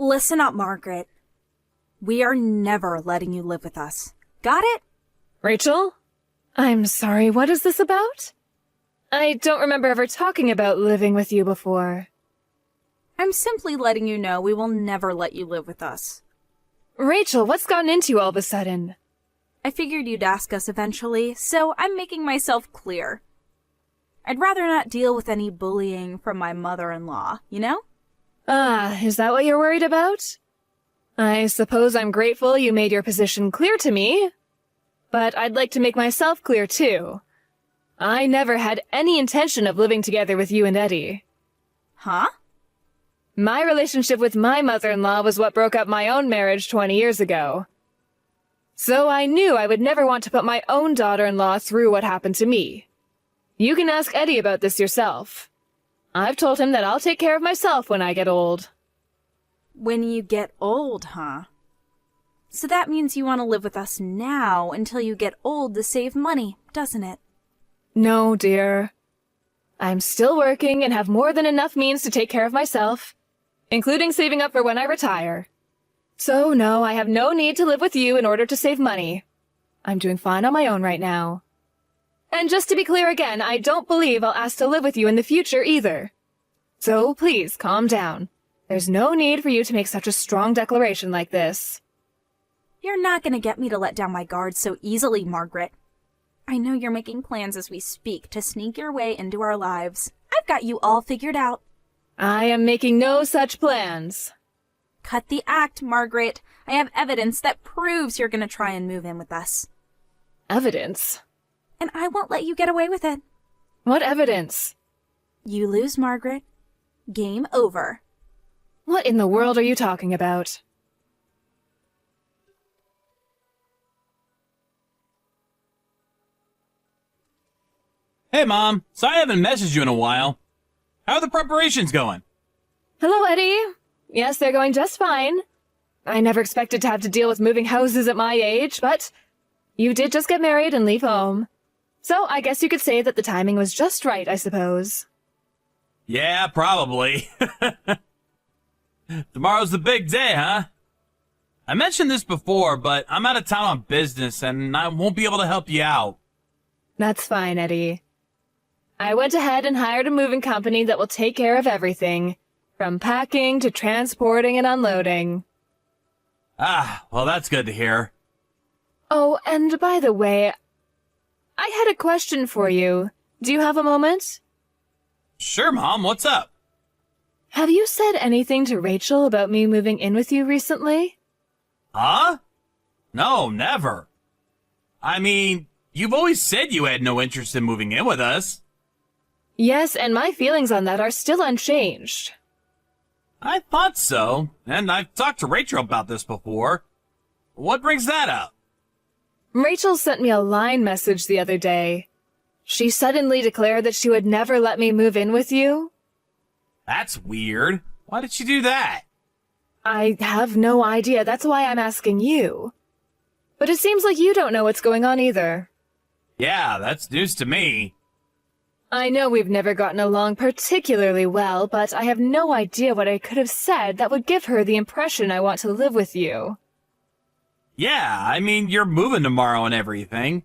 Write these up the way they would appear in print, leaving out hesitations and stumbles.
Listen up, Margaret. We are never letting you live with us. Got it? Rachel? I'm sorry, what is this about? I don't remember ever talking about living with you before. I'm simply letting you know we will never let you live with us. Rachel, what's gotten into you all of a sudden? I figured you'd ask us eventually, so I'm making myself clear. I'd rather not deal with any bullying from my mother-in-law, you know? Is that what you're worried about? I suppose I'm grateful you made your position clear to me, but I'd like to make myself clear too. I never had any intention of living together with you and Eddie. Huh? My relationship with my mother-in-law was what broke up my own marriage 20 years ago. So I knew I would never want to put my own daughter-in-law through what happened to me. You can ask Eddie about this yourself. I've told him that I'll take care of myself when I get old. When you get old, huh? So that means you want to live with us now until you get old to save money, doesn't it? No, dear. I'm still working and have more than enough means to take care of myself, including saving up for when I retire. So no, I have no need to live with you in order to save money. I'm doing fine on my own right now. And just to be clear again, I don't believe I'll ask to live with you in the future either. So please, calm down. There's no need for you to make such a strong declaration like this. You're not going to get me to let down my guard so easily, Margaret. I know you're making plans as we speak to sneak your way into our lives. I've got you all figured out. I am making no such plans. Cut the act, Margaret. I have evidence that proves you're going to try and move in with us. Evidence? And I won't let you get away with it. What evidence? You lose, Margaret. Game over. What in the world are you talking about? Hey, Mom. So I haven't messaged you in a while. How are the preparations going? Hello, Eddie. Yes, they're going just fine. I never expected to have to deal with moving houses at my age, but you did just get married and leave home. So I guess you could say that the timing was just right, I suppose. Yeah, probably. Tomorrow's the big day, huh? I mentioned this before, but I'm out of town on business and I won't be able to help you out. That's fine, Eddie. I went ahead and hired a moving company that will take care of everything, from packing to transporting and unloading. Ah, well, that's good to hear. Oh, and by the way, I had a question for you. Do you have a moment? Sure, Mom, what's up? Have you said anything to Rachel about me moving in with you recently? Huh? No, never. I mean, you've always said you had no interest in moving in with us. Yes, and my feelings on that are still unchanged. I thought so, and I've talked to Rachel about this before. What brings that up? Rachel sent me a line message the other day. She suddenly declared that she would never let me move in with you. That's weird. Why did she do that? I have no idea. That's why I'm asking you. But it seems like you don't know what's going on either. Yeah, that's news to me. I know we've never gotten along particularly well, but I have no idea what I could have said that would give her the impression I want to live with you. Yeah, I mean, you're moving tomorrow and everything.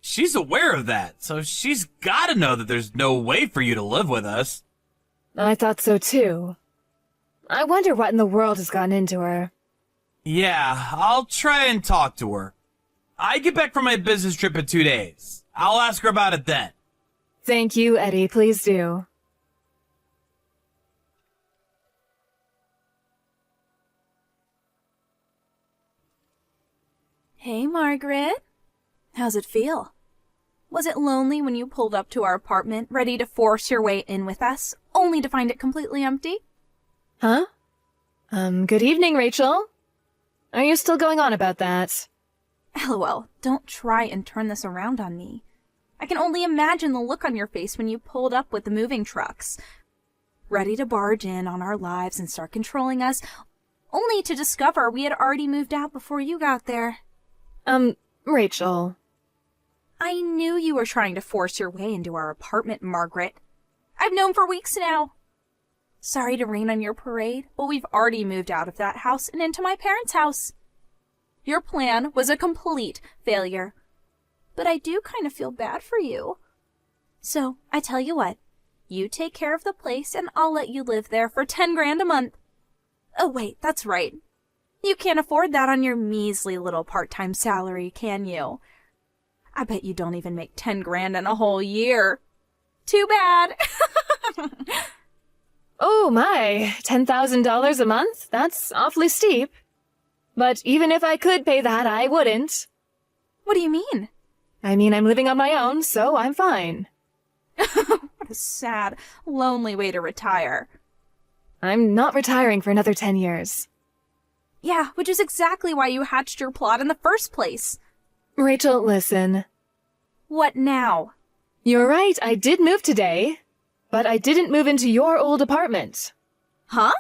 She's aware of that, so she's gotta know that there's no way for you to live with us. I thought so too. I wonder what in the world has gotten into her. Yeah, I'll try and talk to her. I get back from my business trip in 2 days. I'll ask her about it then. Thank you, Eddie. Please do. Hey, Margaret. How's it feel? Was it lonely when you pulled up to our apartment, ready to force your way in with us, only to find it completely empty? Huh? Good evening, Rachel. Are you still going on about that? LOL, don't try and turn this around on me. I can only imagine the look on your face when you pulled up with the moving trucks, ready to barge in on our lives and start controlling us, only to discover we had already moved out before you got there. Rachel. I knew you were trying to force your way into our apartment, Margaret. I've known for weeks now. Sorry to rain on your parade, but we've already moved out of that house and into my parents' house. Your plan was a complete failure. But I do kind of feel bad for you. So, I tell you what, you take care of the place and I'll let you live there for 10 grand a month. Oh wait, that's right. You can't afford that on your measly little part-time salary, can you? I bet you don't even make 10 grand in a whole year. Too bad. Oh my, $10,000 a month? That's awfully steep. But even if I could pay that, I wouldn't. What do you mean? I mean, I'm living on my own, so I'm fine. What a sad, lonely way to retire. I'm not retiring for another 10 years. Yeah, which is exactly why you hatched your plot in the first place. Rachel, listen. What now? You're right, I did move today, but I didn't move into your old apartment. Huh?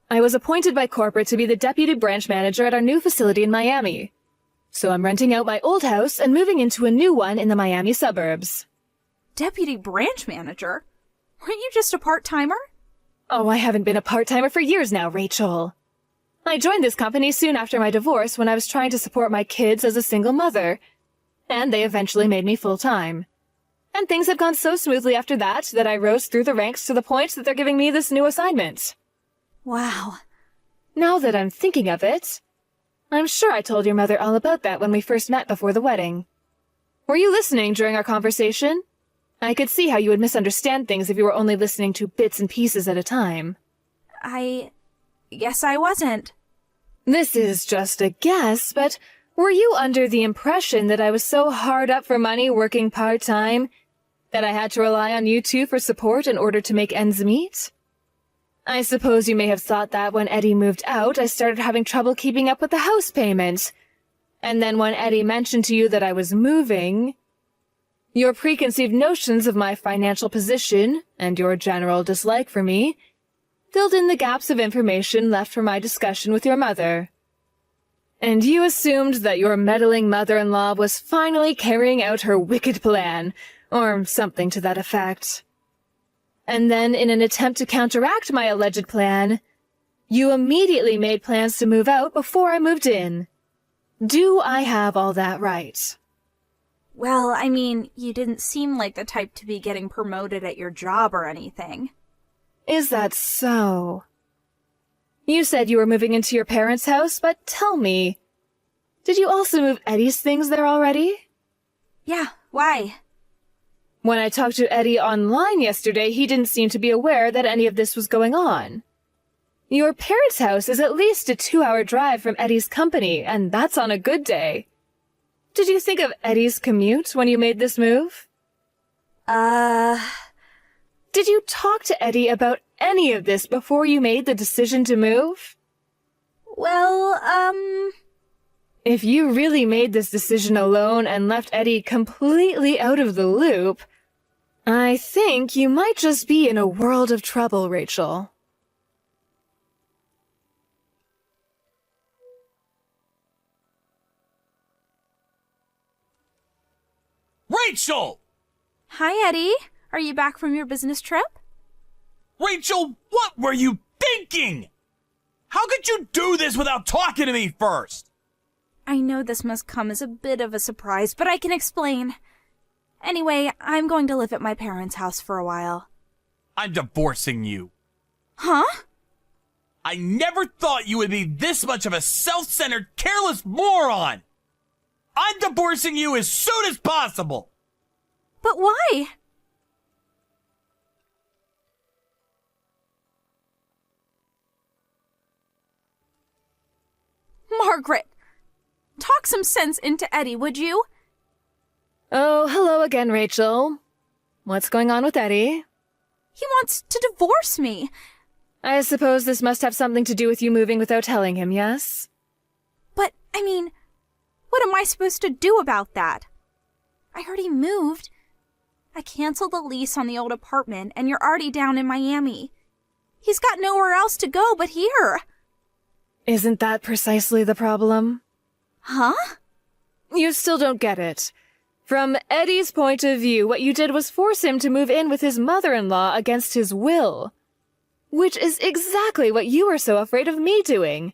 I was appointed by corporate to be the deputy branch manager at our new facility in Miami. So I'm renting out my old house and moving into a new one in the Miami suburbs. Deputy branch manager? Weren't you just a part-timer? Oh, I haven't been a part-timer for years now, Rachel. I joined this company soon after my divorce when I was trying to support my kids as a single mother, and they eventually made me full-time. And things have gone so smoothly after that I rose through the ranks to the point that they're giving me this new assignment. Wow. Now that I'm thinking of it, I'm sure I told your mother all about that when we first met before the wedding. Were you listening during our conversation? I could see how you would misunderstand things if you were only listening to bits and pieces at a time. I guess I wasn't. This is just a guess, but were you under the impression that I was so hard up for money working part-time that I had to rely on you two for support in order to make ends meet? I suppose you may have thought that when Eddie moved out, I started having trouble keeping up with the house payment. And then when Eddie mentioned to you that I was moving, your preconceived notions of my financial position and your general dislike for me filled in the gaps of information left from my discussion with your mother. And you assumed that your meddling mother-in-law was finally carrying out her wicked plan, or something to that effect. And then, in an attempt to counteract my alleged plan, you immediately made plans to move out before I moved in. Do I have all that right? Well, I mean, you didn't seem like the type to be getting promoted at your job or anything. Is that so? You said you were moving into your parents' house, but tell me, did you also move Eddie's things there already? Yeah, why? When I talked to Eddie online yesterday, he didn't seem to be aware that any of this was going on. Your parents' house is at least a 2-hour drive from Eddie's company, and that's on a good day. Did you think of Eddie's commute when you made this move? Did you talk to Eddie about any of this before you made the decision to move? Well, If you really made this decision alone and left Eddie completely out of the loop, I think you might just be in a world of trouble, Rachel. Rachel! hi, Eddie. Are you back from your business trip? Rachel, what were you thinking? How could you do this without talking to me first? I know this must come as a bit of a surprise, but I can explain. Anyway, I'm going to live at my parents' house for a while. I'm divorcing you. Huh? I never thought you would be this much of a self-centered, careless moron! I'm divorcing you as soon as possible! But why? Margaret! Talk some sense into Eddie, would you? Oh, hello again, Rachel. What's going on with Eddie? He wants to divorce me. I suppose this must have something to do with you moving without telling him, yes? But, I mean, what am I supposed to do about that? I heard he moved. I canceled the lease on the old apartment, and you're already down in Miami. He's got nowhere else to go but here. Isn't that precisely the problem? Huh? You still don't get it. From Eddie's point of view, what you did was force him to move in with his mother-in-law against his will. Which is exactly what you were so afraid of me doing.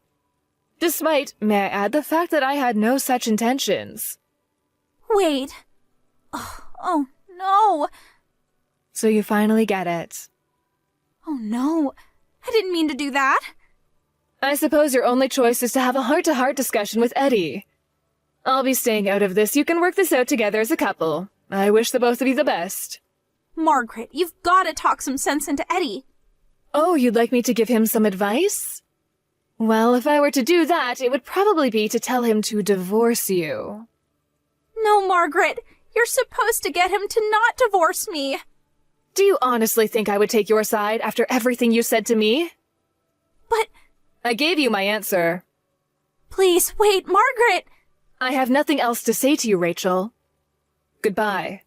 Despite, may I add, the fact that I had no such intentions. Wait. Oh no. So you finally get it. Oh no. I didn't mean to do that. I suppose your only choice is to have a heart-to-heart discussion with Eddie. I'll be staying out of this. You can work this out together as a couple. I wish the both of you the best. Margaret, you've got to talk some sense into Eddie. Oh, you'd like me to give him some advice? Well, if I were to do that, it would probably be to tell him to divorce you. No, Margaret. You're supposed to get him to not divorce me. Do you honestly think I would take your side after everything you said to me? But... I gave you my answer. Please, wait, Margaret! I have nothing else to say to you, Rachel. Goodbye.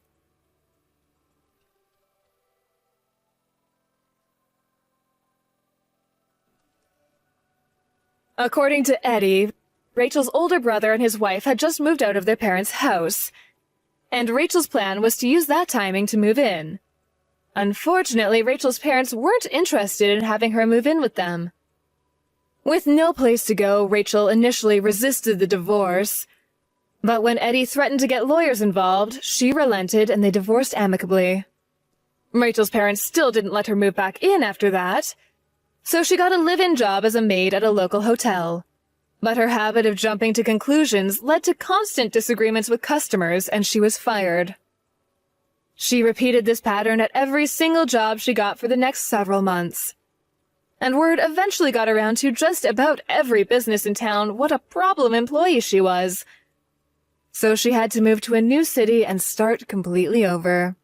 According to Eddie, Rachel's older brother and his wife had just moved out of their parents' house, and Rachel's plan was to use that timing to move in. Unfortunately, Rachel's parents weren't interested in having her move in with them. With no place to go, Rachel initially resisted the divorce, but when Eddie threatened to get lawyers involved, she relented and they divorced amicably. Rachel's parents still didn't let her move back in after that, so she got a live-in job as a maid at a local hotel. But her habit of jumping to conclusions led to constant disagreements with customers, and she was fired. She repeated this pattern at every single job she got for the next several months. And word eventually got around to just about every business in town what a problem employee she was. So she had to move to a new city and start completely over.